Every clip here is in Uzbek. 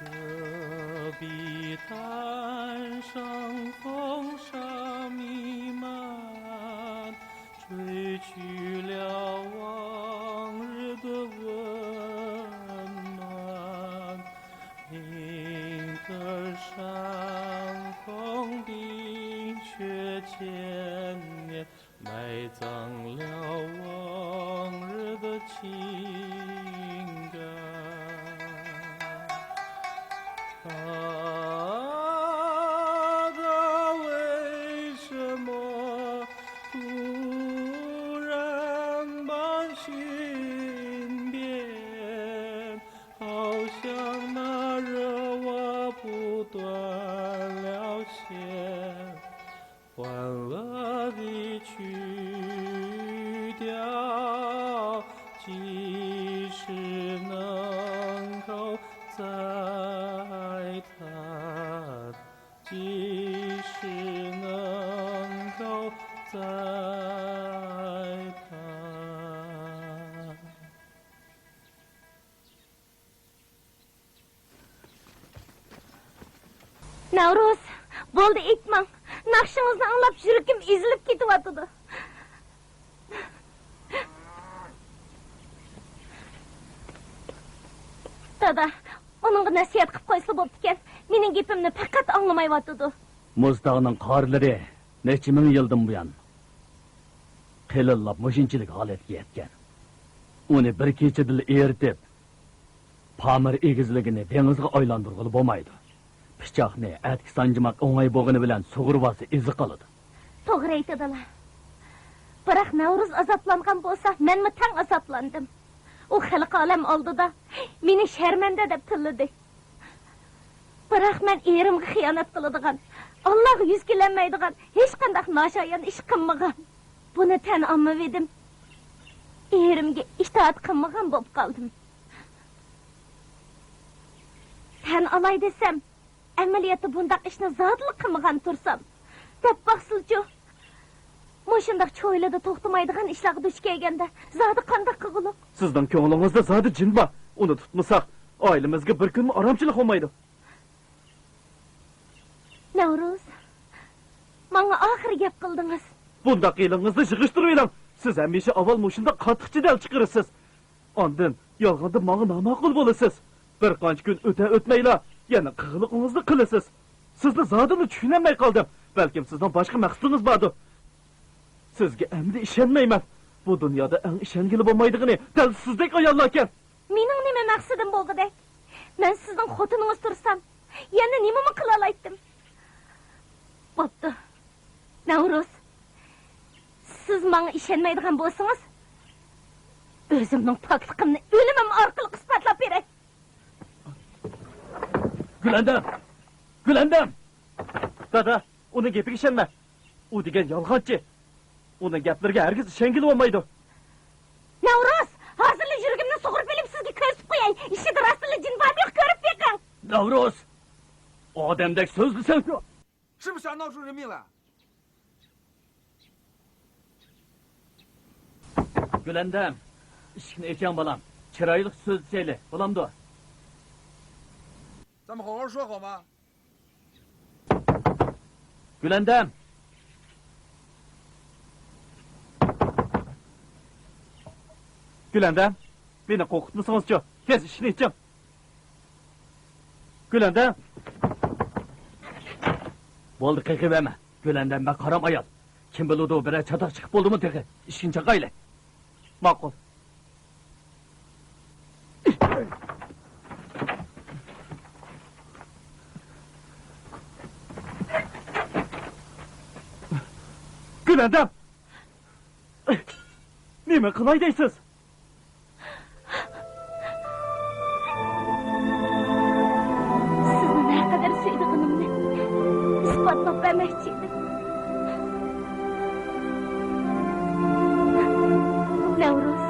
戈壁滩上风沙弥漫，吹去了往日的温暖。平地山峰冰雪千年，埋葬了往日的情感。它为什么突然般寻遍？好像那热瓦不断了线，欢乐的曲调，即使能够再弹，即使能够再弹。Navruz, bo'ldi aytmang. Naqshingizni anglab yuragim ezilib ketyapti. Dada, onunğa nasihat qilib qo'ysa bo'pti ekan. Mening gapimni faqat anglamayapti. Muzdağının qarları neçe ming yıldan buyan qilillab mushinchilik holatga yetgan. Uni bir kechada eritib, Pamir egizligini dengizga aylantirg'ili bo'lmaydi. Pichoqni atki sanjimaq o'ng'ay bo'g'ini bilan sug'urvasi izi qoladi. To'g'ri aytadilar. Biroq Navruz azoblangan bo'lsa, menmi tang azoblandim. U xalq olam oldida meni sharmanda deb tilladi. Biroq men erimga xiyonat qiladigan, Alloh yuz kelanmaydigan hech qanday noshoyan ish qilmagan. Buni tan olmadim. Erimga itoat qilmagan bo'lib qoldim. Tan olay desam, amaliyotda bundaq ishni zotlik qilmagan tursam, deb baqsilchu. Mo'shundaq cho'ylada to'xtamaydigan ishlarga duch kelganda, zodi qanday qilguliq? Sizdan ko'nglingizda zodi jin bor. Uni tutmasak, oilamizga bir kun oromchilik olmaydi. Navruz, menga oxir gap qildingiz. Bundaq qilingizni yig'ishtirib, siz hamisha avval mo'shunda qattiq chidal chiqirasiz. Ondan yolg'onda menga noma'qul bo'lasiz. Bir qancha kun o'tmayla, yana qig'iliqingizni qilasiz. Sizni zodini tushunmay qoldim. Balkim sizdan boshqa maqsadingiz bordir. Sizga endi ishonmayman. Bu dunyoda eng ishongili bo'lmaydigini dal sizdek ayollar ekan. Mening nima maqsadim bo'lg'idek? Men sizning xotiningiz tursam, yana nima qila olaydim? Bo'pti. Navruz, siz menga ishonmaydigan bo'lsangiz, o'zimning pokligimni o'limim orqali isbotlab beray. Gülendam! Dada, uning gapiga ishonma. U degan yolg'onchi. Uning gaplariga hargiz ishongili bo'lmaydi. Navruz, hozirlik yuragimni sug'urib olib sizga ko'rsatib qo'yay. Ishida rostli jin bor yo'q ko'rib beqing. Navruz! Odamdek so'zlisan-ku. 是不是要闹出人命来？ Gülendam, ishni aytgan bolam. Chiroyli so'z sayli, bo'lamdi. 咱们好好说好吗？ Gülendam! Gülendam, beni qo'rqitmasangiz-chi. Tez ishni aytchim. Gülendam! Bo'ldi, qiqibama. Gülendam va qaram ayol. Kim biladi, bir chatoq chiqib bo'ldimi teqi? Ishini chaqayli. Ma'qul. Gülendam! Nima qilay deysiz? Sizni naqadar sevdiğimni isbotlab bermoqchi edim. Navruz,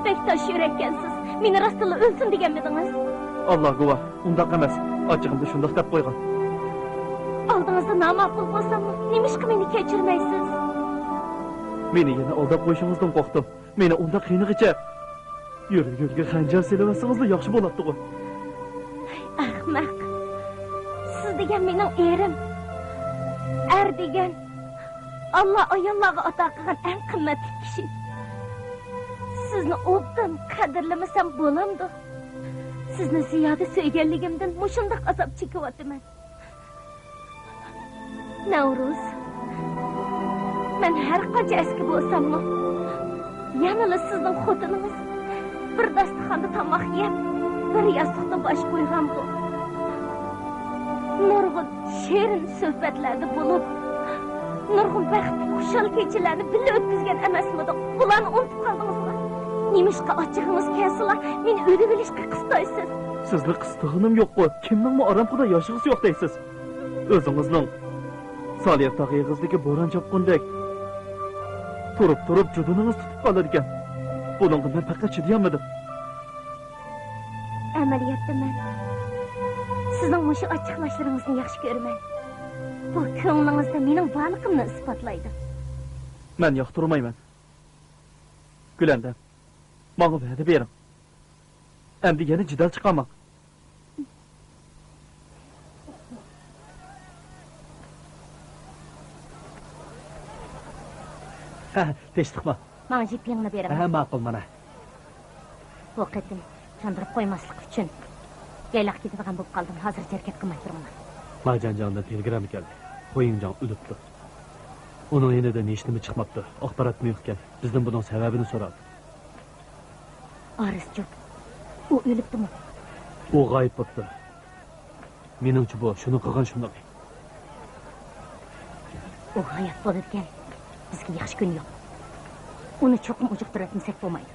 bektaş yurakkansiz. Meni rostila o'lsin deganmidingiz? Allah guvoh, undaq emas. Ochiqimda shundoq deb qo'ygan. Oldingizda noma'qul bo'lsammi, nimishqa meni kechirmaysiz? Meni yana aldab qo'yishingizdan qo'rqdim. Meni unda qiynig'icha yuragimga xanjar selavasingizni yaxshi bo'ladi-ku. Ahmaq. Siz degan mening erim. Er degan Allah ayollarga ato qilgan eng qimmatli kishi. Sizni obdan qadrlamasam bo'lamdi. Sizni ziyoda sevganligimdan mushundoq azob chekyapman. Navruz, men har qancha eski bo'lsam-mu, yanada sizning xotiningiz bir dasturxonda tomoq yeb, bir yostiqda bosh qo'ygan bu. Nurg'un shirin suhbatlarda bo'lib, nurg'un baxtli xushal kechalarni birga o'tkazgan emasmidi? Bularni unutib qoldingizmi? Nimishqa ochig'ingiz kelsila, meni o'lib olishga qistaysiz. Sizni qistig'inim yo'q-ku, kimningmi oromxo'da yoshig'isi yo'q deysiz. O'zingizning Saliyat tag'iyig'izdagi bo'ron chopqundek turib juduningiz tutib qolar ekan. Buningga men faqat chidayolmadim. Amaliyotda men sizning mushu ochiqlashlaringizni yaxshi ko'raman. Bu ko'nglingizda mening borligimni isbotlaydi. Men yoqtirmayman. Gülendam, bana va'da bering. Endi yana jidal chiqaman. Ha, teştiqma. Mana jipingni beraman. Ha, ma'qul mana. Bu qatim chandirib qo'ymaslik uchun yaylaq ketadigan bo'lib qoldim. Hozir harakat qilmay turman. Majanjondan telegram keldi. Qo'yingjon o'libdi. Uning yanada neshnimi chiqmabdi. Axborotmi yo'q ekan. Bizdan buning sababini so'radi. Arisjon, u o'libdimi? U g'oyib bo'ldi. Meningcha bu shuni qilgan shundoq. U hayot bo'ladigan bizga yaxshi kun yo'q. Uni cho'qim ujuqtiratmasak bo'lmaydi.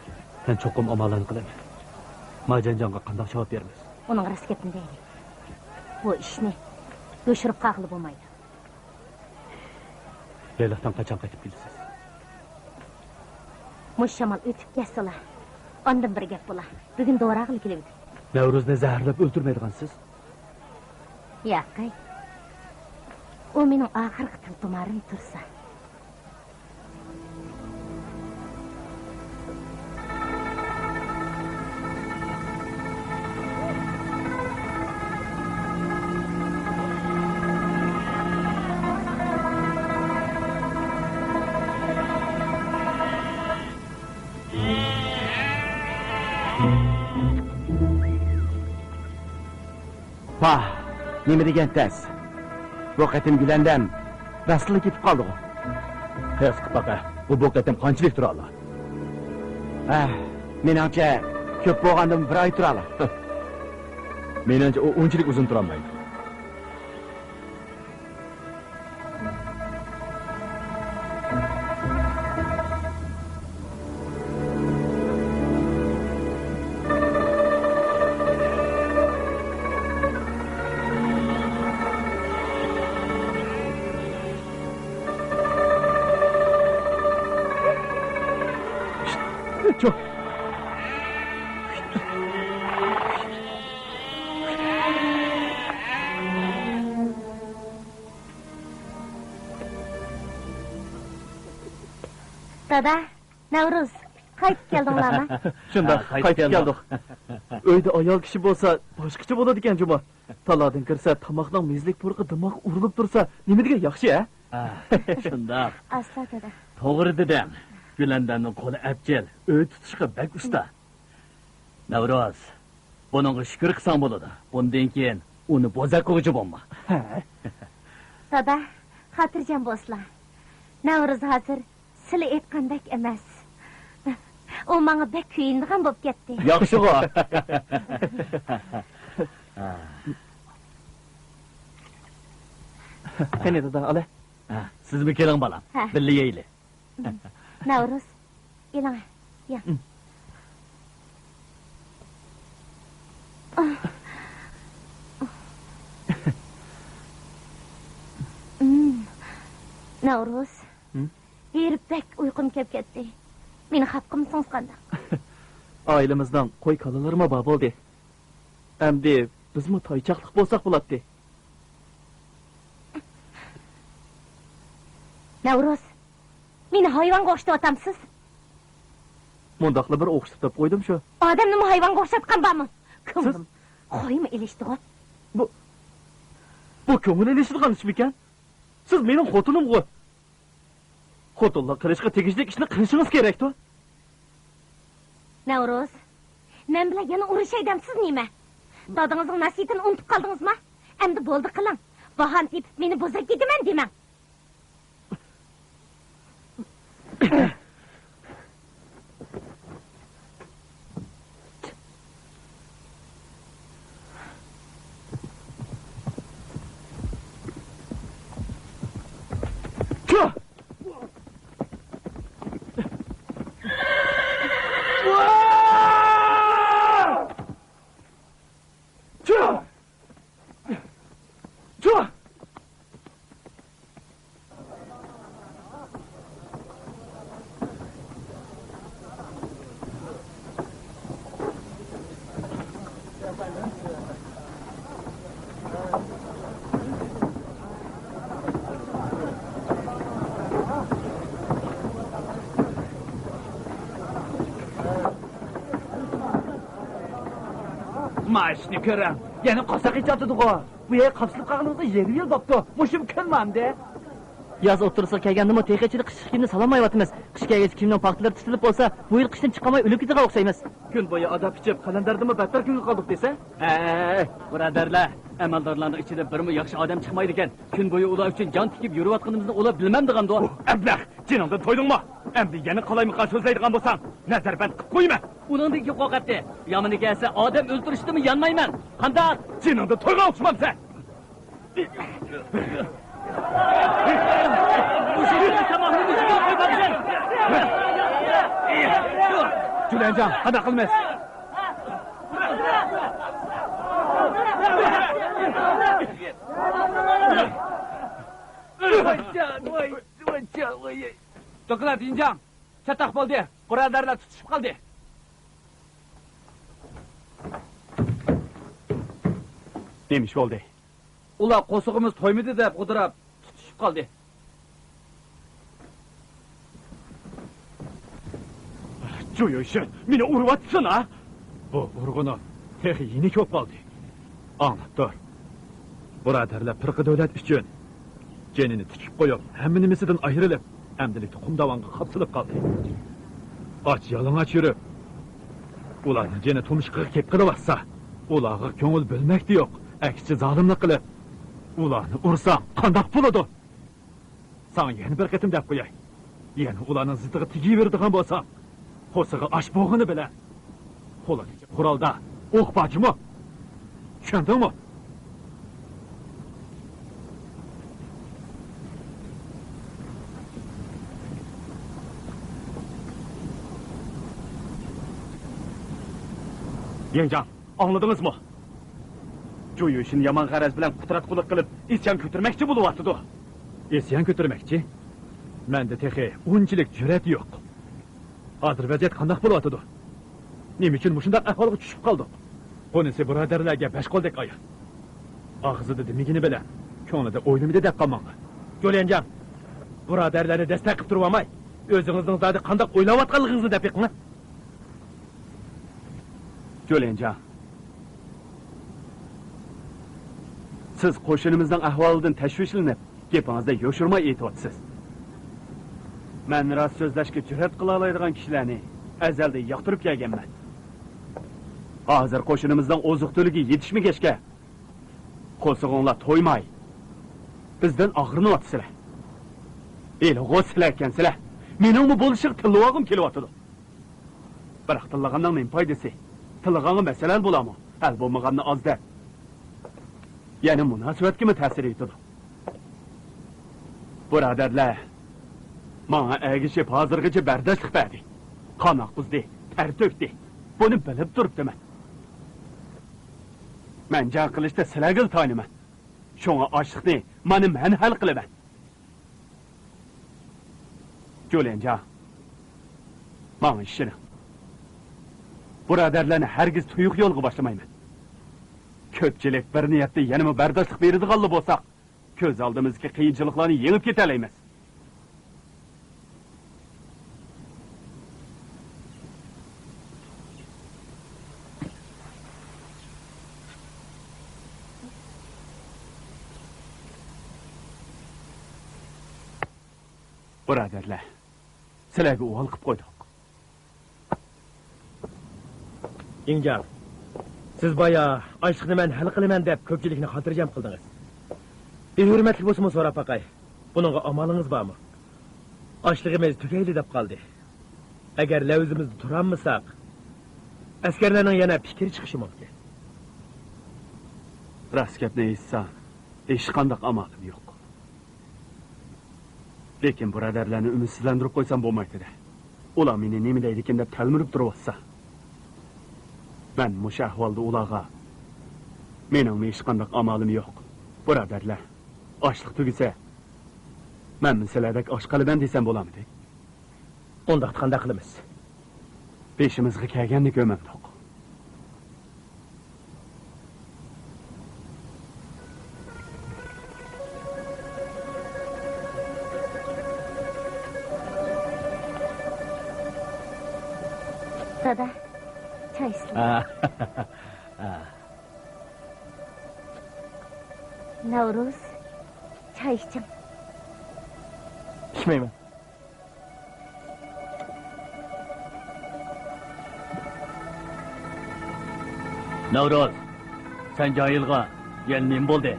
Sen cho'qim amallarni qilaman. Majanjonga qanday javob beramiz? Uning rost gapini deylik. Bu ishni yo'shirib qaqli bo'lmaydi. Yaylaqdan qachon qaytib kelasiz? Mush shamol o'tib ketsalar, ondan bir gap bo'lar. Bugun do'rag'il kelibdi. Navro'zni zaharlab o'ldirmaydigansiz? Yo'q. U mening oxirgi tiltumarim tursa. Vah, nima degan tas? Bu qatim Gülendam rastla ketib qoldi. His qilbaqa. Bu qatim qanchalik turadi? Menimcha ko'p bo'lgandan bir oy turadi. Menimcha u unchalik uzun turolmaydi. Çok. Dada, Navruz, qaytib keldinglarmi? Shunda qaytib keldik. Uyda ayol kishi bo'lsa, boshqacha bo'ladi ekan juma. Taladan kirsa, tomoqning mezlik purqi dimoq urilib tursa, nima degan yaxshi-a? Shunda. Asla dada. To'g'ri dedim. Gülendanning qo'li abjil, uy tutishga bak usta. Navroz, buningga shukr qilsang bo'ladi. Bundan keyin uni bozak qo'ychi bo'lma. Dada, xotirjam bo'slar. Navruz hozir sizlar aytgandek emas. U menga bek kuyindigan bo'lib ketdi. Yaxshi-g'o. Qani dada, ala. Sizmi keling bolam? Birga yeylik. Navruz, ilang. Ya. Navruz. Yeribdek uyqum kelib ketdi. Meni xaf qilmasangiz qanday? Ailemizdan qo'y kalalarma bor bo'ldi. Endi bizmi toychaqliq bo'lsak bo'ladi. Navruz, meni hayvonga o'xshatyapsiz? Mundaqla bir o'xshatib qo'ydim shu. Odamni hayvonga o'xshatgan bormi? Ko'nglim qo'ymi ilishdi-ku. Bu ko'ngil ilishilgan ish ekan. Siz mening xotinim-ku. Xotinlar qilishga tegishli ishni qilishingiz kerak-ku. Navruz, men bilan yana urushay demsiz nima? Dadingizning nasihətini unutib qaldingizmi? Endi bo'ldi qiling. Bahon tepib meni bozak ketaman demang. Maaşını görəm. Yeni qasak icatıdır o. Bu yer kapsılıp qalğınızda 7 yıl baptı. Muşum kılmamdı. Yoz o'tirsa kelgandimi texnichilik qish kiyimni salomayapmiz. Qish kelgach kiyimning paxtalari titilib bo'lsa, bu yil qishdan chiqamay o'lib ketadigan o'xshaymiz. Kun bo'yi adab ichib, qalendardimi battar kunga qoldik desa? Birodarlar, amaldorlarning ichida birmi yaxshi odam chiqmaydi ekan. Kun bo'yi ular uchun jon tikib yurayotganimizni ular bilmamdiganda. Ablah, jiningdan to'ydingmi? Endi yana qalaymiqan so'zlaydigan bo'lsang, nazarband qilib qo'yma. Uningdagi qo'rqatdi. Yomoni kelsa odam o'ldirishdimi yanmayman. Qanday? Jiningda to'yga o'xshamamsan. Julanjon, qana qilmas. To'qlat injam. Chataq bo'ldi. Birodarlar tutishib qoldi. Nemish bo'ldi? Ular qo'sig'imiz to'ymidi deb qudirab tutishib qoldi. Jo'yoshi, meni urvatsın ha? Bu urg'uni texi yeni ko'p qoldi. Anlab tur. Birodarlar pirqi davlat uchun jenini tikib qo'yib, hammanimizdan ayrilib, amdilik tuxumdavonga qapsilib qoldi. Och yalang'och yurib, ularning jeni turmushga kelib qilyapsa, ularga ko'ngil bo'lmakda yo'q. Aksicha zolimlik qilib, ularni ursam qandoq bo'ladi? Sana yana bir qatim deb qo'yay. Yana ularning zidiga tegiveradigan bo'lsam, qo'sig'i osh bo'g'ini bilan qo'liga qurolda o'q bojimi? Tushundingmi? Yengan, anladingizmi? Jo'yishini yomon g'araz bilan qutratqulik qilib, isyon ko'tarmoqchi bo'lyapti-ku. Isyon ko'tarmoqchi? Menda texi unchilik jur'at yo'q. Hozir vaziyat qanday bo'lyapti? Nima uchun shunday ahvolga tushib qoldik? Bunisi birodarlarga bash qo'ldek oyoq. Og'zida demigini bilan, ko'nglida o'ylamidi deb qolmanglar. Jo'lanjon, birodarlarni dastak qilib turib olmay, o'zingizning zodi qanday o'ylayotganligingizni deb yiqing. Jo'lanjon, siz qo'shinimizning ahvolidan tashvishlanib, gapingizda yo'shirmay aytyapsiz. Men rost so'zlashga jur'at qila oladigan kishilarni azalda yoqtirib kelganman. Hozir qo'shinimizdan oziq-to'ligi yetishmagachga qo'sig'inglar to'ymay bizdan og'rinyapsizlar. G'oslar ekansizlar. Meningmi bo'lishib tilog'im kelyapti. Biroq tillaganning men foydasi. Tilag'angi masalan bo'ladimi? Hal bo'lmaganni ozda. Yana munosabatga ta'sir etadi. Birodarlar, mana agishib hozirgacha bardoshlik berdi. Qanoq buzdi, ter to'kdi. Buni bilib turibdiman. Men jon qilishda silagil taniman. Shunga oshliqni men hal qilaman. Jo'lanjon, mana ishini. Birodarlarni hargiz tuyuq yo'lga boshlamayman. Ko'pchilik bir niyatda yanama bardoshlik beradiganlar bo'lsak, ko'z oldimizga qiyinchiliklarni yengib keta olamiz. Birodarlar, sizlarga o'g'il qilib qo'ydik. Ingar, siz boya ochliqni men hal qilaman deb ko'pchilikni xotirjam qildingiz. Hurmatli bo'lsa so'rab boqay. Buningga amalingiz bormi? Ochligimiz tugayli deb qoldi. Agar lavzimizda turamisak, askarlarning yana fikri chiqishi mumkin. Rost gapni eshitsam, hech qanday amalim yo'q. Lekin birodarlarni umidsizlantirib qo'ysam bo'lmaydi-da. Ular meni nima deydi ekan deb talmirib turibsa. Men musha ahvolda ularga mening hech qanday amalim yo'q. Birodarlar, ochliq tugisa, men sizlardek osh qilaman desam bo'lamidi? Unda qanday qilamiz? Peshimizga kelgandek o'mamdiq. Dada, çay iste. Navruz, çay içeceğim. İçmeyman. Navroz, sen cahilga gelmeyim bo'ldi.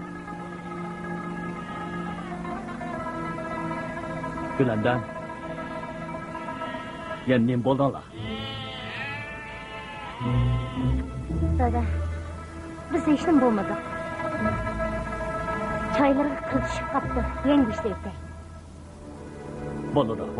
Gülendan gelmeyim bo'ldinglar. Dada, biz hechnim bo'lmadik. Çaylarga qilishib qapti, yangi ishlaydi. Bo'ladi.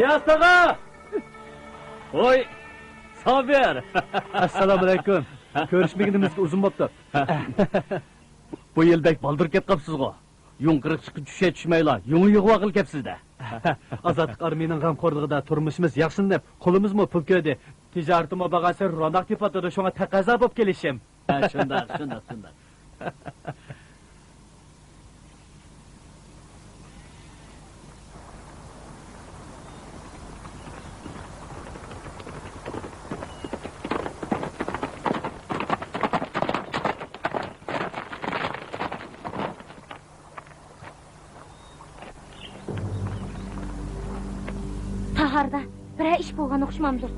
Yastağa! Oy, Sabir! Assalomu alaykum. Ko'rishmaganimizga uzun bo'pti. Bu yildek baldır ket qapsizgo. Yunqiriq chiqib tushmaylar. Yungi yig'ib aqil kepsizda. Azadlık armiyaning g'amxo'rligida turmushimiz yaxshilanib, qo'limizmi pul ko'di. Tijoratimga bag'asi ro'naq tepatada shunga taqozo bo'lib kelishim. Shundoq. Taharda bir ish bo'lgan o'xshamamdir.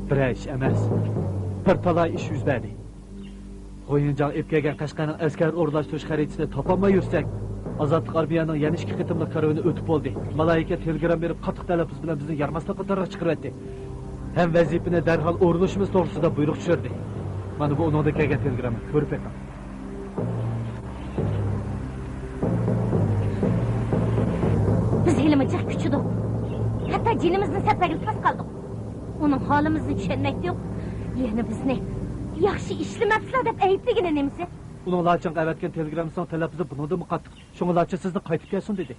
Bir ish emas. Bir talay ish yuz berdi. Qo'yinjoq ep kelgan Qashqarning askar o'rlashtirish xaritasini topolmay yursak, Azadlık armiyaning yana 2 qitimli karavani o'tib bo'ldi. Malaika telegram berib qattiq talaffuz bilan bizni Yarmaslikqa taraf chiqardi. Hem vazifani darhol o'rnashimiz to'g'risida buyruq tushirdi. Mana bu uningda kelgan telegramni ko'rib ekan. Biz hilimichaq kuchidik. Hatta jinimizni sapagilmas qoldik. Uning holimizni tushunmakda yo'q. Yana bizni yaxshi ishlamabsizlar deb aybligini nemisi? Uning lachin qavatgan telegramning talabisi buningda qattiq. Shunga lachin sizni qaytib kelsin dedi.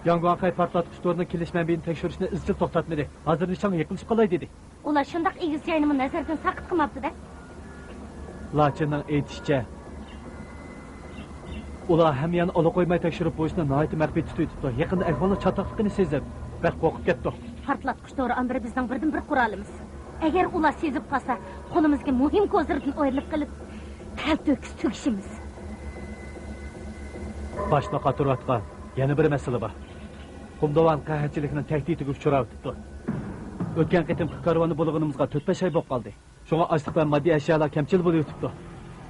Yong'oqay portlatqich to'rni kelish manbaini tekshirishni izchil to'xtatmadi. Hozir nishonga yiqilib qolay dedi. Ular shundoq egiz joyini nazardan saqit qilmabdi-da. Lachinning aytishicha, ular ham yana ola qo'ymay tekshirib qo'yishni nihoyat maxfiy tutibdi. Yaqinda ahvolni chatoqligini sezib, bak qo'rqib ketdi. Portlatqich to'ri ambiri bizning birdan-bir qurolimiz. Agar ular sezib qolsa, qo'limizga muhim ko'zirdan o'yilib qilib, tal to'kis tugishimiz. Boshqa qatorotgan yana bir masala bor. Qumdovan qahatchilikning tahdidiga uchrayapti. O'tgan qitimki karvoni bo'lganimizga 4-5 oy bo'lib qoldi. Shunga ochliq va moddiy ashyolar kamchil bo'lib yotibdi.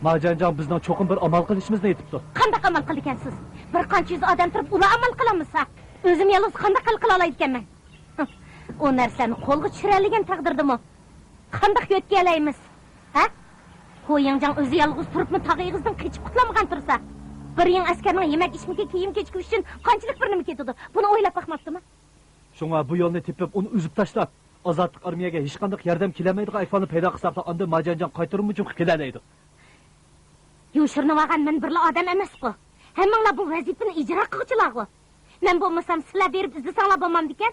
Marjonjon bizning cho'qin bir amal qilishimizni aytibdi. Qanday amal qilgansiz? Bir qancha yuz odam turib ular amal qilamizsa, o'zim yolg'iz qanday qila oladiganman? O narsani qo'lga tushiradigan taqdirdimi? Qanday yo'tkalaymiz? Ha? Qo'yingjon o'zi yolg'iz turibmi tog'ingizdan qechib qutlamagan tursa, bir ying askarning yemak ichmiki kiyim kechkish uchun qanchalik bir nima ketadi? Buni o'ylab baxmabdimi? Shunga bu yo'lni tepib uni uzib tashlab, Azadlık armiyaga hech qanday yordam kelmaydigan ahvolni paydo qilsak, unda Marjonjon qaytarib uchun kelaydi. Yo'shirnavagan men birla odam emas-ku. Hammanglar bu vazifani ijro qiluvchilar-ku. Men bo'lmasam sizlar berib izlasanglar bo'lmamdi ekan.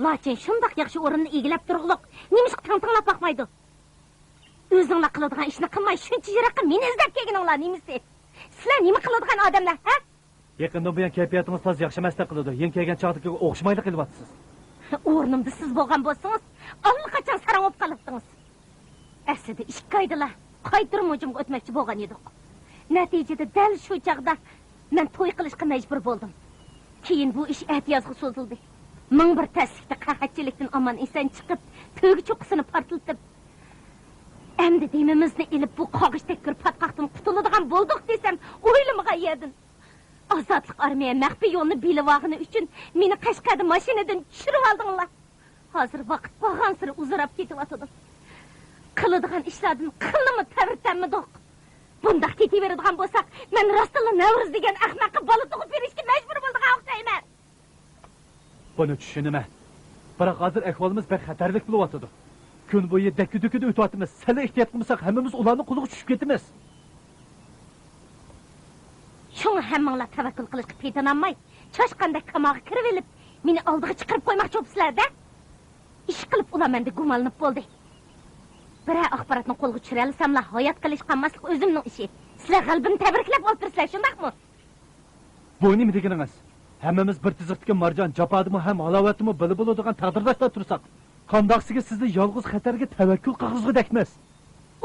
Lakin shundoq yaxshi o'rinni egilab turg'liq, nimishqa tantanglab baxmaydi. O'zinglar qiladigan ishni qilmay shuncha yiroqqa meni izlab kelganinglar nimasi? Sizlar nima qiladigan odamlar, ha? Yaqinda bu yan kayfiyatingiz toz yaxshi emasdek qiladi. Yen kelgan chaqdagi o'xshamaydi qilyapsiz. O'rnimda siz bo'lgan bo'lsangiz, allaqachon sarang bo'lib qolibdingiz. Aslida 2 oyda qaytirib hujumga o'tmoqchi bo'lgan edik. Natijada dal shu chaqda men to'y qilishga majbur bo'ldim. Keyin bu ish ehtiyojga so'zildi. Ming bir taslikda qahatchilikdan omon eson chiqib, to'yga cho'qqisini portlatib, endi demimizni ilib bu qog'ishdek bir patqoqdan qutuladigan bo'ldik desam, o'ylamagan edim. Ozodlik armiya maxfiy yo'lni bilivog'ini uchun meni Qashqarda mashinadan tushirib oldinglar. Hozir vaqt bo'lgan sari uzrab ketyotdi. Qiladigan ishlardan qilnimi tavirtanmidik. Bundaq ketaveradigan bo'lsak, men rostilla Navruz degan ahmoqqa bola tug'ib berishga majbur bo'ldigan o'xshayman. Buni tushunaman. Biroq hozir ahvolimiz bir xatarlik bo'lyotdi. Kun bo'yi dakki-dukkida o'tyapmiz. Sal ehtiyot qilmasak, hammamiz ularning quliga tushib ketamiz. Şunu hemminglar tavakkul qilishga petanolmay, choshqandek qamoqqa kirib olib, meni oldiga chiqarib qo'ymoqchi bo'libsizlar-da. Ish qilib ular menda gumonlanib bo'ldi. Biror axborotni qo'lga tushira olsamlar, hayot qilish qolmaslik o'zimning ishi. Sizlar g'albimni tabriklab o'tirsizlar, shundaqmi? Bu nima deganingiz? Hammamiz bir tiziqdagi marjon japadimi ham halovatimi bilib bo'ladigan taqdirda tursak, qandoqsiga sizni yolg'iz xatarga tavakkul qilg'izgidek emas.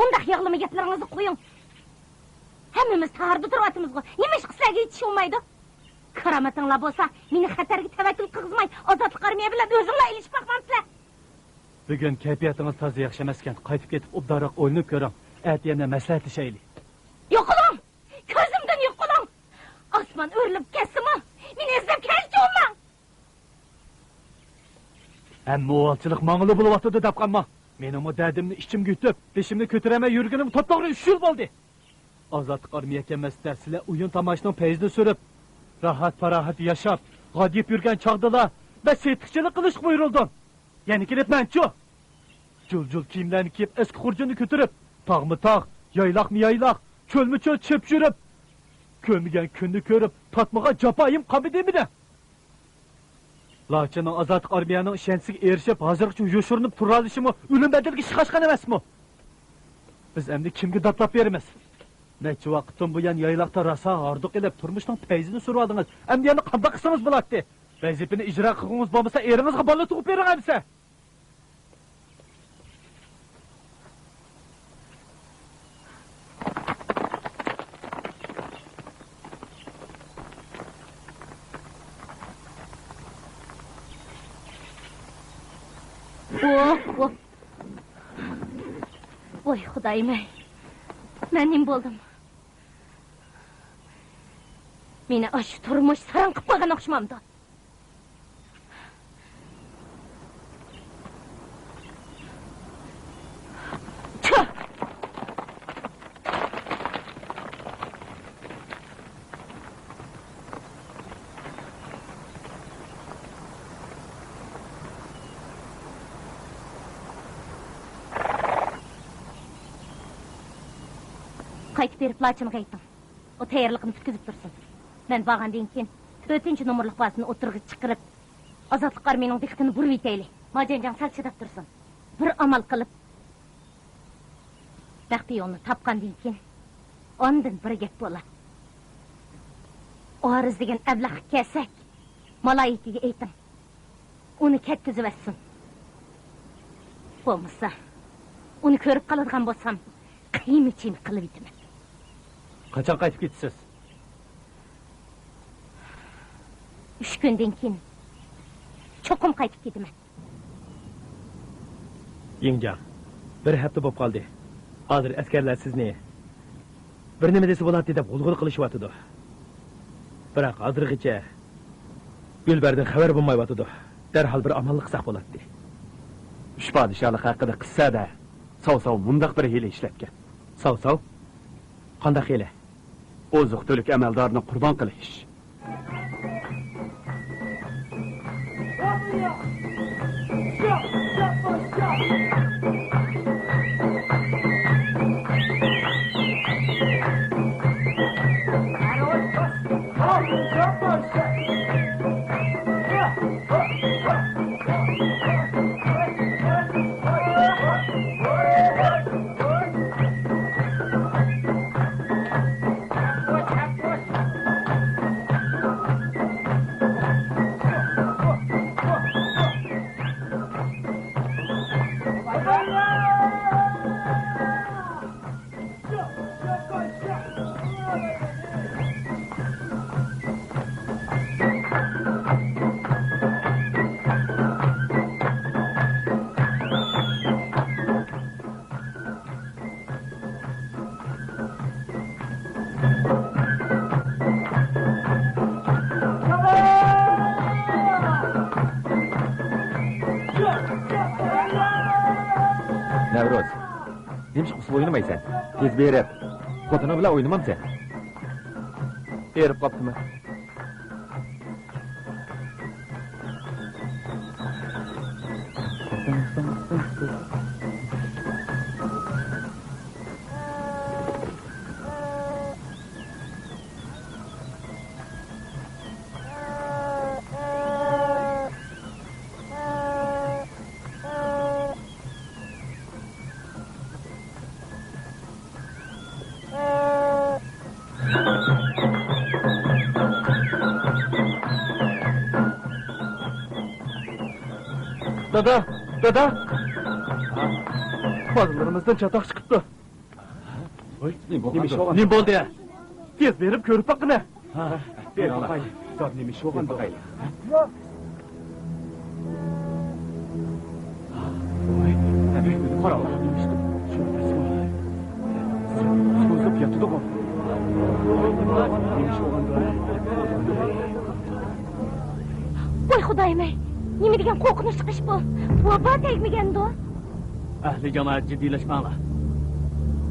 Undaq yog'lama gaplaringizni qo'ying. Hammamiz tarda turyapmiz-ku. Nima ish qilsak hech olmaydi? Karomatinglar bo'lsa, meni xatarga tavakkul qilg'izmay, ozodlik armiya bilan o'zinglar ilishib boqmamsizlar. Bugun kayfiyatingiz toza yaxshi emas ekan. Qaytib ketib obdaroq o'ynab ko'ring. Atiyana maslahatlashaylik. Yo'qoling! Ko'zimdan yo'qoling! Osmon o'rilib ketsinmi? Meni izlab kelishchi olmang! Hamma o'g'ilchilik mang'ili bo'lyapti deb qolma. Mening o dardimni ichimga yutib, beshimni ko'taramay yurganim to'g'ri 3 yil bo'ldi. Ozodlik armiyaga emaslar, sizlar o'yin tomoshaning payzida surib, rahat-farohat yashab, g'odib yurgan chog'dalar va setiqchilik qilish buyurildim. Ya'ni kelibman-chu. Jul-jul kiyimlarni kiyib, eski xurjini ko'tarib, tog'mi-tog', yayloqmi-yayloq, cho'lmi-cho'l chep yurib, ko'rmagan kunni ko'rib, tatmagan japoyim qobidimida. Lakin ozodlik armiyaning ishonchiga erishib, hozircha yoshirinib turalishimi, o'lim badalga chiqashgan emasmi? Biz endi kimga datlab beramiz? Necha vaqtdan buyon yayloqda rosa hordiq qilib turmushning payzini surib oldingiz. Endi yana qanday qilsangiz bo'ladi? Vazifani ijro qilgangiz bo'lmasa, eringizga bola tug'ib bering hamsa. Voy xudoyim-ey. Men nim bo'ldim. Meni ash turmush sarang qilib qo'ygan o'xshamamdi. Qaytib berib lachimga aytdim. O tayyorligini tutkizib tursin. Men borgandan keyin 4-nomerlik basini o'tirg'i chiqarib, ozodlik armiyaning diqqatini burib yetaylik. Majanjan sal chidab tursin. Bir amal qilib, maxfiy yo'lni topgandan keyin ondan bir gap bo'ladi. Oriz degan ablah kelsak, maloikaga ayting. Uni ketkizib etsin. Bo'lmasa, uni ko'rib qoladigan bo'lsam, qiyim-ichim qilib yetaman. Qachon qaytib ketasiz? 3 kundan keyin cho'qim qaytib ketaman. Yengjan, bir hafta bo'lib qoldi. Hozir askarlar sizni bir nima desa bo'ladi deb g'ulg'ul qilishyapti. Biroq hozirgacha Gulbardan xabar bo'lmayapti. Darhol bir amallik qilsak bo'ladi. Uch podshohlik haqida qissada Sov-sov mundaq bir hiyla ishlatgan. Sov-sov? Qanday hiyla? Oziq-to'lik amaldorni qurbon qilish. Navruz, nima usul o'ynamaysan? Tez berib. Xotini bilan o'ynamamsan. Erib qopdimi? Dada! Balalarımızdan çatak çıktı. Nima shu? Ne oldu ya? Tez verip körüp bakın ha. Ber bakay. Zat nemi şu oldu? Bakay. Qara. So'zib yatdi o. Nemi şu oldu? Voy xudoyim-ey, nima degan qo'rqinchli ish bu? Vabo tegmagandi o. Ahli jamoat jiddiylashmanglar.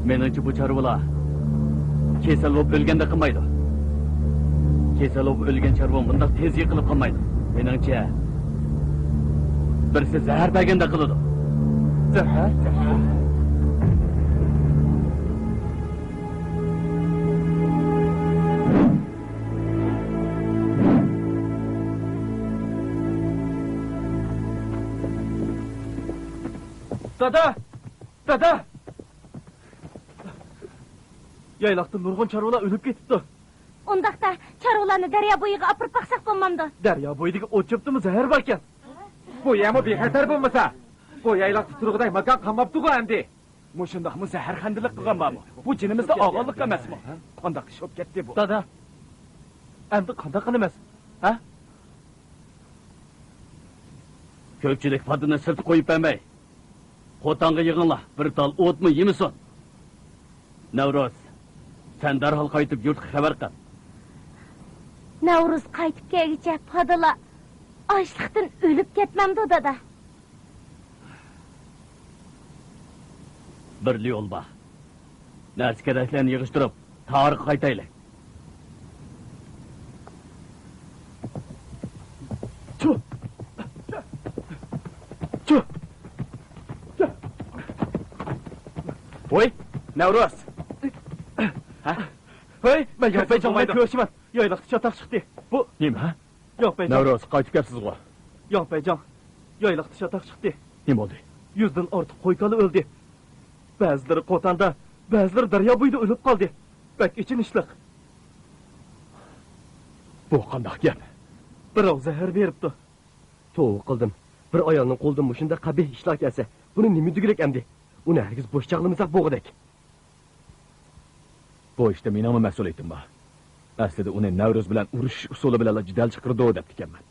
Menimcha bu chorvalar kasal bo'lib o'lganda qilmaydi. Kasal bo'lib o'lgan chorva bundoq tez yiqilib qolmaydi. Menimcha birsi zahar berganda qiladi. Zahar? Dada! Yaylaqda nurg'un chorvalar o'lib ketibdi. Undaqda chorvalarni daryo bo'yiga olib baqsaq bo'lmamdi. Daryo bo'yidagi o't chopdimi zahar balkan. Bu yami bexatar bo'lmasa, bu yayloq turg'iday makon qamabdi-ku endi. Mushundaqmi zahar xandilik qilgan bormi? Bu jinimizda og'onlik emasmi? Qandaq ish bo'lib ketdi bu. Dada. Endi qandaq qilamiz? Ha? Ko'pchilik padini sirt qo'yib bermay. Qo'tonga yig'inglar, bir tal o'tmi yemisin. Navruz, sen darhol qaytib yurtga xabar qil. Navruz qaytib kelguncha podalar ochliqdan o'lib ketmamdi dada. Birli yo'l bor. Narsa keraklarni yig'ishtirib, tarix qaytaylik. Chu! Voy, Navruz. Ha? Voy, men yo'qbayjon ko'rshiman. Yo'ylaqda chatoq chiqdi. Bu Nima? yo'qbayjon. Navruz, qaytib kelibsiz-ku. Yo'qbayjon. Yo'ylaqda chatoq chiqdi. Nima bo'ldi? 100 dan ortiq qo'y o'ldi. Ba'zilari Qo'tonda, ba'zilari daryo bo'yida o'lib qoldi. Bak için ishliq. Bu qanday gap? Birov zahar beribdi. To'g'ri qildim. Bir ayolning qo'lidan shunda qabih ishlar kelsa, buni nima degilik endi? Uni hargiz bo'sh chaqlamasak bo'g'idek. Bu ishda mening mas'uliyatim bor. Aslida uni Navruz bilan urush usuli bilan jidal chiqirdi deb ekanman.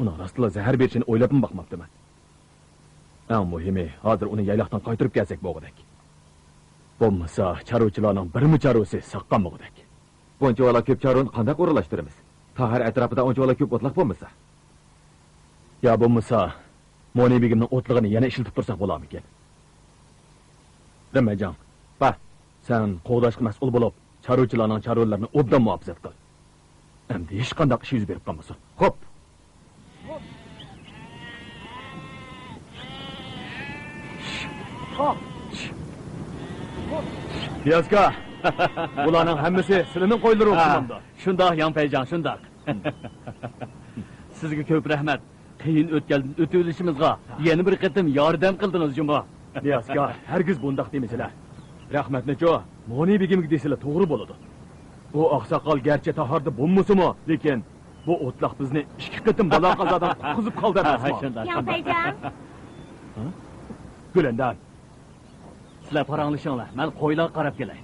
Uni rostla zahar berishini o'ylabim boqmabdiman. Eng muhimi, hozir uni yayloqdan qaytarib kelsak bo'g'idek. Bo'lmasa, chorvachilarning birmi chorvasi saqqan bo'g'idek. Buncha vala ko'p chorvani qanday o'ralashtiramiz? Tahir atrofida uncha vala ko'p o'tliq bo'lmasa. Ya bo'lmasa, Moni begimning o'tlig'ini yana ishlatib tursak bo'larmikan? Ramajon, ba, sen qo'g'dashga mas'ul bo'lib, chorvachilarning chorvalarini obdan muhofazat qil. Endi hech qanday ish yuz berib qolmasin. Xo'p. Piyazka, bularning hammasi sizning qo'ylari o'xshamdi. Shundoq, Yanpayjon, shundoq. Sizga ko'p rahmat. Qiyin o'tib-o'tishimizga yana bir qatim yordam qildingiz, juma. Piyazka, hargiz bundaq demasizlar. Rahmatni-ku, Moni begimga desizlar to'g'ri bo'ladi. Bu oqsoqol garchi tahorda bo'lmasimi, lekin bu o'tloq bizni 2 qatim balo qazodan qutqizib qoldi emasmi? Yanpayjon. Gulandan. Sizlar paranglashinglar, men qo'ylar qarab kelay.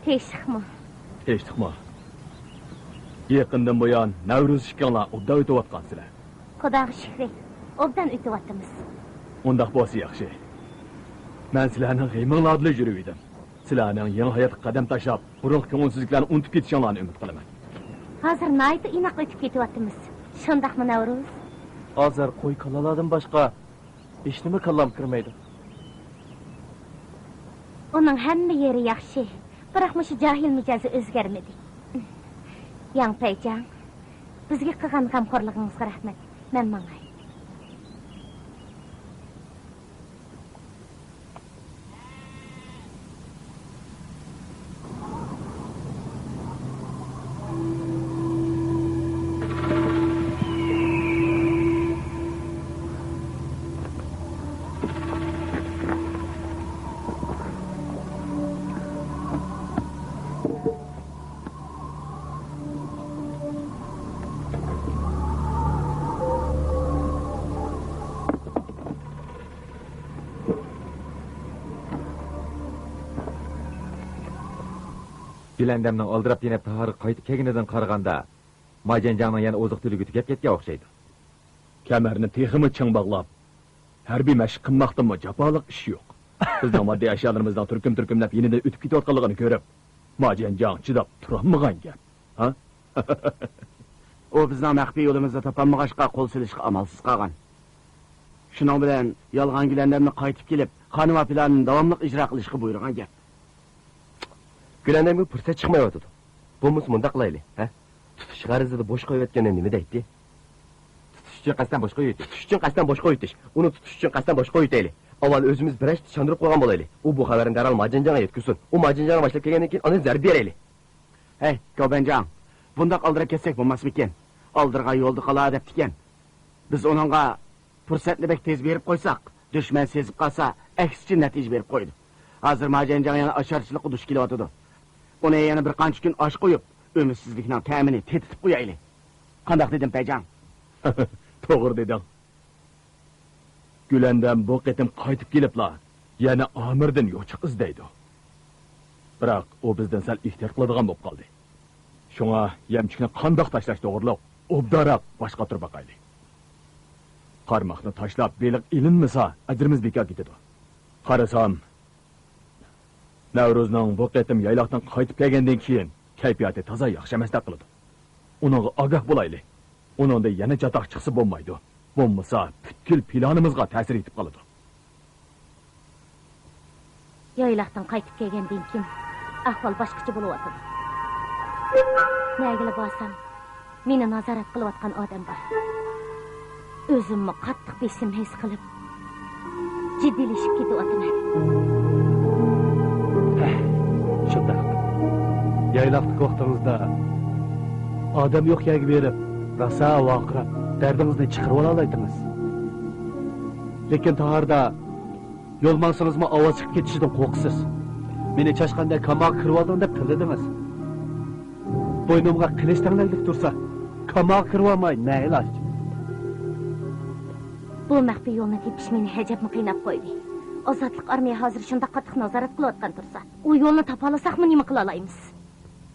Teshikmi? Eshitdingmi? Yaqindan buyon Navruz ishkanlar obda o'tayotgansizlar. Xudoga shukr. Obdan o'tyapmiz. Undaq bo'lsa yaxshi. Men sizlarning g'iymonlarida yurib edim. Sizlarning yangi hayotga qadam tashlab, burungi ko'ngilsizliklarni unutib ketishinglarni umid qilaman. Hozir nayta inoq o'tib ketyapmiz. Shundaqmi Navruz? Hozir qo'y kalalardan boshqa hech nima kallam kirmaydi. Onun hamma yeri yaxshi. Biroq mushu jahil mijozi o'zgarmadi. Yangpayjon, bizga qilgan g'amxo'rligingizga rahmat. Men mangay. Gülendemning oldirab denep tahari qaytib kelganidan qaraganda, Majanjanning yana oziq tülügü tükep ketgan o'xshaydi. Kemerini teximi çıng bağlap, harbiy mashq qilmoqdimi jafoliq ish yo'q. Bizning moddiy ashyolarımızdan turkum-turkumlab yenida o'tib ketayotganligini ko'rib, Majanjan chidab turolmagan gap. Ha? O bizning maxfiy yo'limizda topolmag'achqa qo'l silishga amalsiz qolgan. Shuning bilan yolg'on Gülendemni qaytib kelib, qonun va planni davomli ijro qilishga buyurgan gap. Gülendemga fursat chiqmayotdi. Bo'lmasa munda qilaylik, ha? Tutish g'arizida bosh qo'yayotganini nima deydi? Tutush uchun qasddan boshqa yo'ydi. Tutish uchun qasddan bosh qo'yitish. Uni tutish uchun qasddan bosh qo'yitaylik. Avval o'zimiz birashta chandurib qo'ygan bo'laylik. U bu xabarni darhol Majanjanga yetkazsin. U Majanjanga boshlab kelgandan keyin uni zarb beraylik. Hey, Gobenjan, bundaq aldirib ketsak bo'lmasmikin? Aldirga yo'lda qola deb tikan. Biz onunga fursatni bek tez berib qo'ysak, dushman sezib qolsa, aksicha natija berib qo'ydi. Hozir Majanjan yana asharchilikqa duch kelyotdi. Ona yana bir qancha kun osh qo'yib, ümidsizlikning ta'mini tetitib qo'yaylik. Qandaq dedim Payjon? To'g'ri deding. Gülendam bu qitim qaytib keliblar. Yana Amirdan yo'chiq izlaydi. Biroq u bizdan sal ehtiyot qiladigan bo'lib qoldi. Shunga yamchikni qandoq tashlash to'g'riliq, obdarab boshqa tur baqaylik. Qarmoqni tashlab beliq ilinmasa, ajrimiz bekor ketadi. Qarasam, Navruzning bu qitim yayloqdan qaytib kelgandan keyin kayfiyati toza yaxshi emasdek qiladi. Uningga ogoh bo'laylik. Uningda yana chatoq chiqsa bo'lmaydi. Bo'lmasa, butkul planimizga ta'sir etib qoladi. Yayloqdan qaytib kelgandan keyin ahvol boshqacha bo'lyapti. Nega bo'lsam, meni nazorat qilayotgan odam bor. O'zimni qattiq besim his qilib, jiddiylashib ketyapman. Shunday. Yayloqdagi vaqtingizda odam yo'q yerga berib, rosa vaqirab, dardingizni chiqarib oladingiz. Lekin taharda yo'l mansingizmi ovoz chiqib ketishidan qo'rqsiz. Meni chashqanda qamoq kirib oldim deb tiladingiz. Bo'ynimga qilich tanlaylik tursa, qamoq kirib olmay ne iloj? Bu maxfiy yo'lni tepish meni hajabmi qiynab qo'ydi. Ozodlik armiya hozir shunda qattiq nazorat qilayotgan tursa, u yo'lni topa olsakmi nima qila olamiz?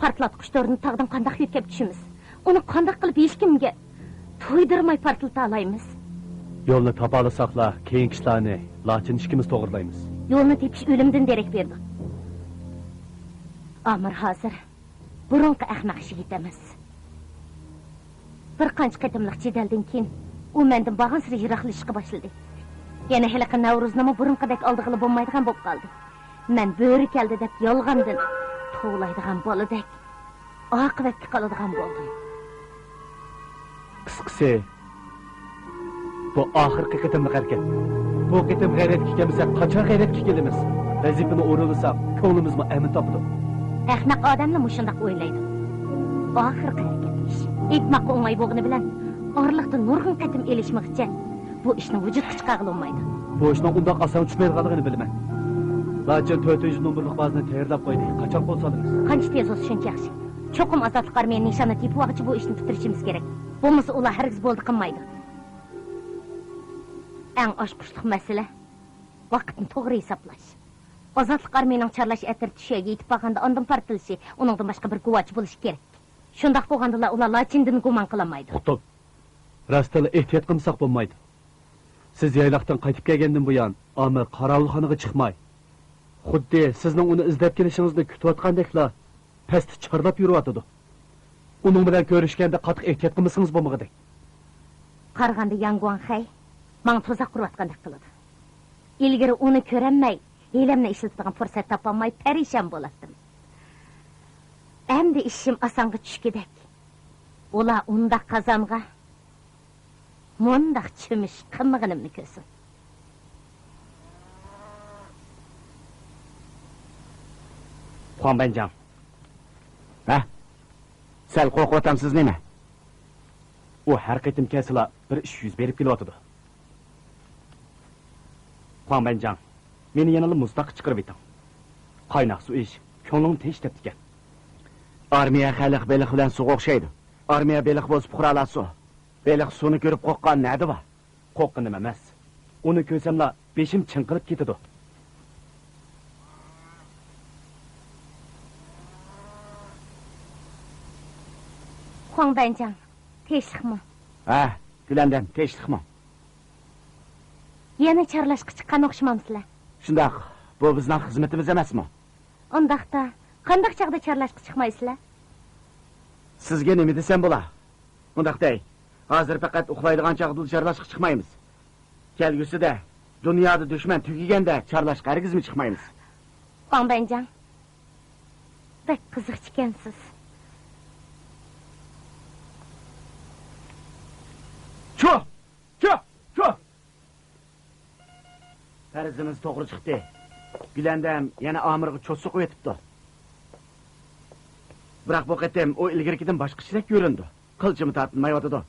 Partlatqich to'rni tog'dan qanday yetkazib tushimiz? Uni qanday qilib hech kimga to'ydirmay partlata olamiz? Yo'lni topa olsakla, keyingi ishlarni lochin ishimiz to'g'rilaymiz. Yo'lni tepish o'limdan derak berdi. Amir hozir burunqi ahmoq yigit emas. Bir qancha qatimliq jidaldan keyin u mendan bag'an siri yiroqlashishga boshladi. Yana haliqi Navruznimi burunqidek oldig'ili bo'lmaydigan bo'lib qoldi. Men bo'ri keldi deb yolg'ondan tovlaydigan boladek oqibatga qoladigan bo'ldim. Qisqasi, bu oxirgi qitimliq harakat. Bu qitim g'ayratga kelmasa, qachon g'ayratga kelamiz? Vazifani o'rnasak, ko'nglimizmi amin topdi. Ahmoq odamni mushundaq o'ylaydi. Oxirgi harakat ish. Aytmoqqa o'ng'ay bo'lgani bilan orliqda nurg'un qatim elishmoqcha. Bu ishni vujudga chiqarib olmaydi. Bu ishning undoq oson tushmaydiganligini bilaman. Lakin 400 nomerlik bazani tayyorlab qo'ydik. Qachon qo'l solamiz? Qancha tez bo'lsa shuncha yaxshi. Cho'qim ozodlik armiya nishoni tepib vaqtcha bu ishni bitirishimiz kerak. Bo'lmasa ular hargiz bo'ldi qilmaydi. Eng oshqushliq masala vaqtni to'g'ri hisoblash. Ozodlik armiyaning charlash atir tushiga yetib qolganda ondan partilishi, uningdan boshqa bir guvoch bo'lishi kerak. Shundaq bo'lganda ular lachindan gumon qilmaydi. Xo'p. Rastla ehtiyot qilmasak bo'lmaydi. Siz yayloqdan qaytib kelgandan buyon Amir qorovulxonaga chiqmay, xuddi sizning uni izlab kelishingizni kutayotgandeklar pastda chorlab yuryotdi. Uning bilan ko'rishganda qattiq ehtiyot qilmasangiz bo'lmag'idek. Qaraganda Yangguanxay menga tuzaq qurayotgandek qiladi. Ilgari uni ko'ranmay, Elimni işlatadigan fursat topolmay perişan bo'lardim. Endi ishim osonga tushgidek. Ular undaq qozonga mundaq cho'mish qilmaganimni ko'rsin. Xuanbanjang. Ha? Sal qo'rqib o'tamsiz nima? U har qitim kelsila bir ish yuz berib kelyotdi. Xuanbanjang, meni yana mustaqil chiqarib eting. Qaynoq suv ish, ko'nglim tinch debdi ekan. Armiya xalq beliq bilan suvga o'xshaydi. Armiya beliq bo'lsa fuqarolar suv. Beliq suvni ko'rib qo'rqqan nadi bor? Qo'rqqanim emas. Uni ko'rsamla beshim chinqirib ketadi. Xuanbanjang, tinchlikmi? Ha, Gülandam, tinchlikmi? Yana charlashqa chiqqan o'xshamamsizlar. Shundoq, bu bizning xizmatimiz emasmi? Undaqda qanday chaqda charlashqa chiqmaysizlar? Sizga nima desam bo'lar? Undaqday, hozir faqat uxlaydigan chaqda charlashqa chiqmaymiz. Kelgusida dunyoda dushman tugaganda charlashqa hargizmi chiqmaymiz. Xuanbanjang, bek qiziq ekansiz. Ço! Farzimiz to'g'ri chiqdi. Gülandam yana amirga cho'si qo'yib etibdi. Biroq bu qatim u ilgarikidan boshqacharoq ko'rindi. Qilchimi tortmayotdi.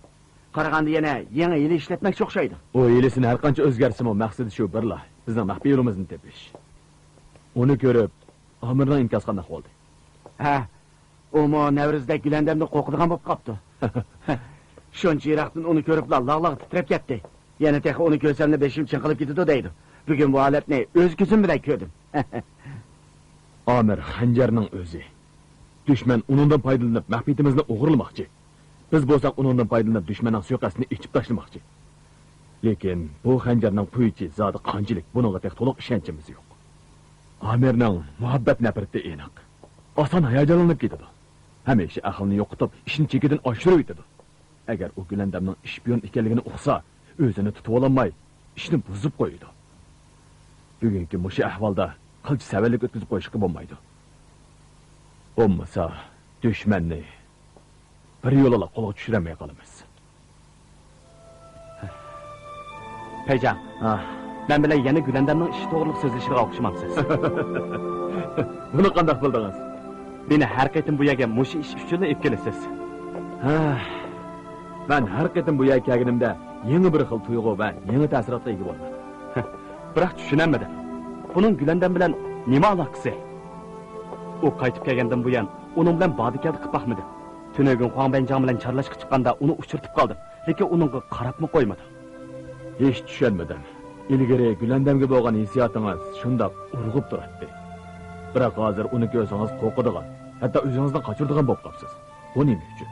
Qaraganda yana yangi yili ishlatmoqchi o'xshaydi. O iylisini har qancha o'zgarsimi maqsadi shu birla. Bizning maxfiy yo'limizni tepish. Uni ko'rib, amirning imkos qanday bo'ldi? Ha, u mo Navruzda Gülandamni qo'rqadigan bo'lib qopti. Shuncha yiroqdan uni ko'rib lalloq titrab ketdi. Yana tex uni ko'rsamda beshim chinqilib ketdi deydi. Bugun bu holatni o'z ko'zim bilan ko'rdim. Amir xanjarning o'zi. Dushman uningdan foydalanib maxfiyatimizni o'g'irlamoqchi. Biz bo'lsak uningdan foydalanib dushmanning suiqasdini ichib tashlamoqchi. Lekin bu xanjarning puyichi zodi qanchalik buningga tex to'liq ishonchimiz yo'q. Amirning muhabbat nafrati aniq. Oson hayajonlanib ketadi. Hamisha aqlni yo'qotib, ishni chekidan oshirib yetadi. Agar u Gülandamning ishpiyon ekanligini uqsa, o'zini tutib ololmay, ishni buzib qo'yadi. Bugungi mushu ahvolda qilch savallik o'tkazib qo'yishga bo'lmaydi. Bo'lmasa, dushmanni bir yo'lala qo'lga tushirmay qolamiz. Peyjan, men bilan yana Gülandamning ish to'g'riliq so'zlashiga o'xshamamsiz. Buni qanday bildingiz? Meni har qaytim bu yerga mushu ish uchun olib kelasiz. Ben her qitim bu yerga kelganimda yangi bir xil tuyg'u va yangi ta'sirotga ega bo'ldim. Biroq tushunamadim. Buning Gülandam bilan nima aloqasi? U qaytib kelgandan buyon uning bilan bodikad qilib baxmidi. Tunugun Xuanbanjang bilan charlashga chiqqanda uni uchirtib qoldim. Lekin uningga qarabmi qo'ymadi. Hech tushunmadim. Ilgari Gülandamga bo'lgan hissiyotingiz shundoq urg'ib turibdi. Biroq hozir uni ko'rsangiz qo'rqadigan, hatto o'zingizdan qochiradigan bo'lib qolibsiz. Bu nima uchun?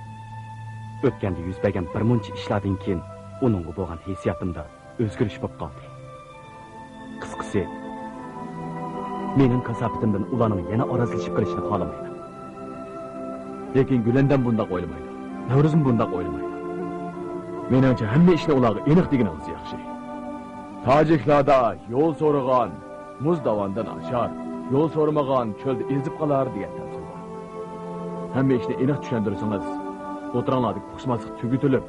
O'tganda yuz bergan bir muncha ishlardan keyin uningga bo'lgan hissiyotimda o'zgarish bo'lib qoldi. Qisqasi, mening kasobatimdan ularning yana orozlashib qolishini xohlamayman. Lekin Gülandam bundoq o'ylamaydi. Navruzim bundoq o'ylamaydi. Menimcha hamma ishni ularga aniq deganingiz yaxshi. Tojiklarda yo'l so'ragan muz dovondan oshar, yo'l so'ramagan cho'lda ezib qolar degan tafsir bor. Hamma ishni aniq tushuntirsangiz, o'tiranlardagi xushmaslik tugatilib,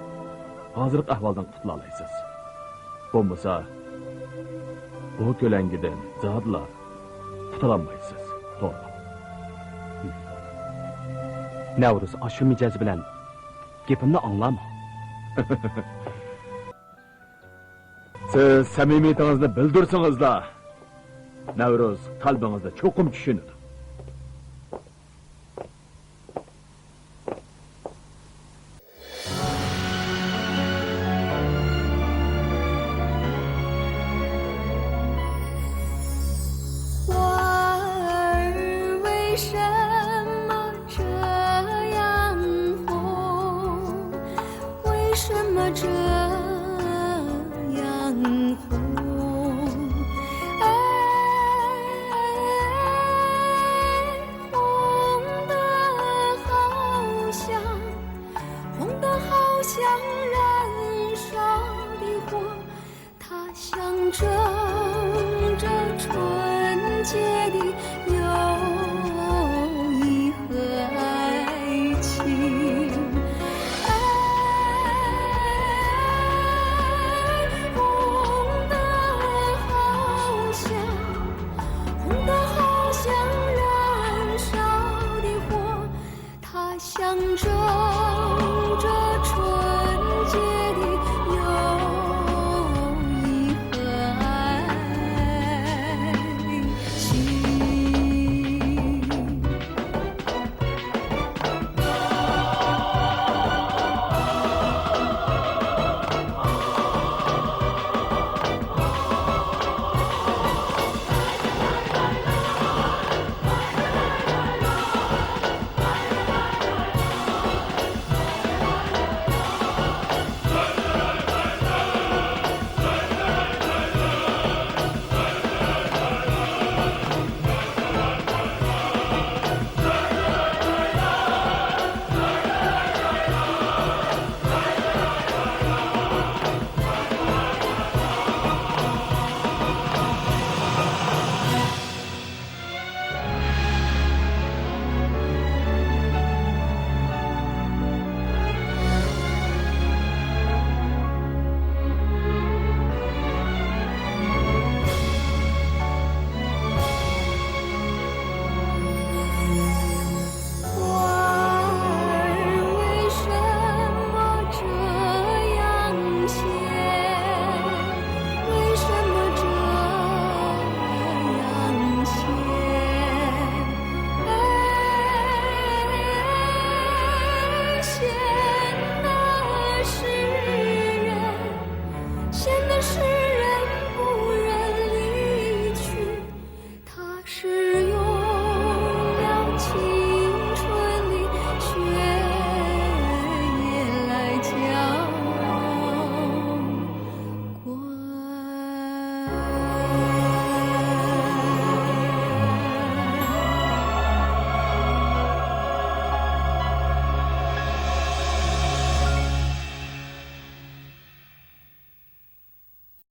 hozirgi ahvoldan qutula olasiz. Bo'lmasa, bu ko'langidan zodlar qutulolmaysiz. To'g'ri. Navruz ashu mijoz bilan gapimni anglama. Siz samimiyatingizni bildirsangizlar, Navruz qalbingizda cho'qim tushunadi.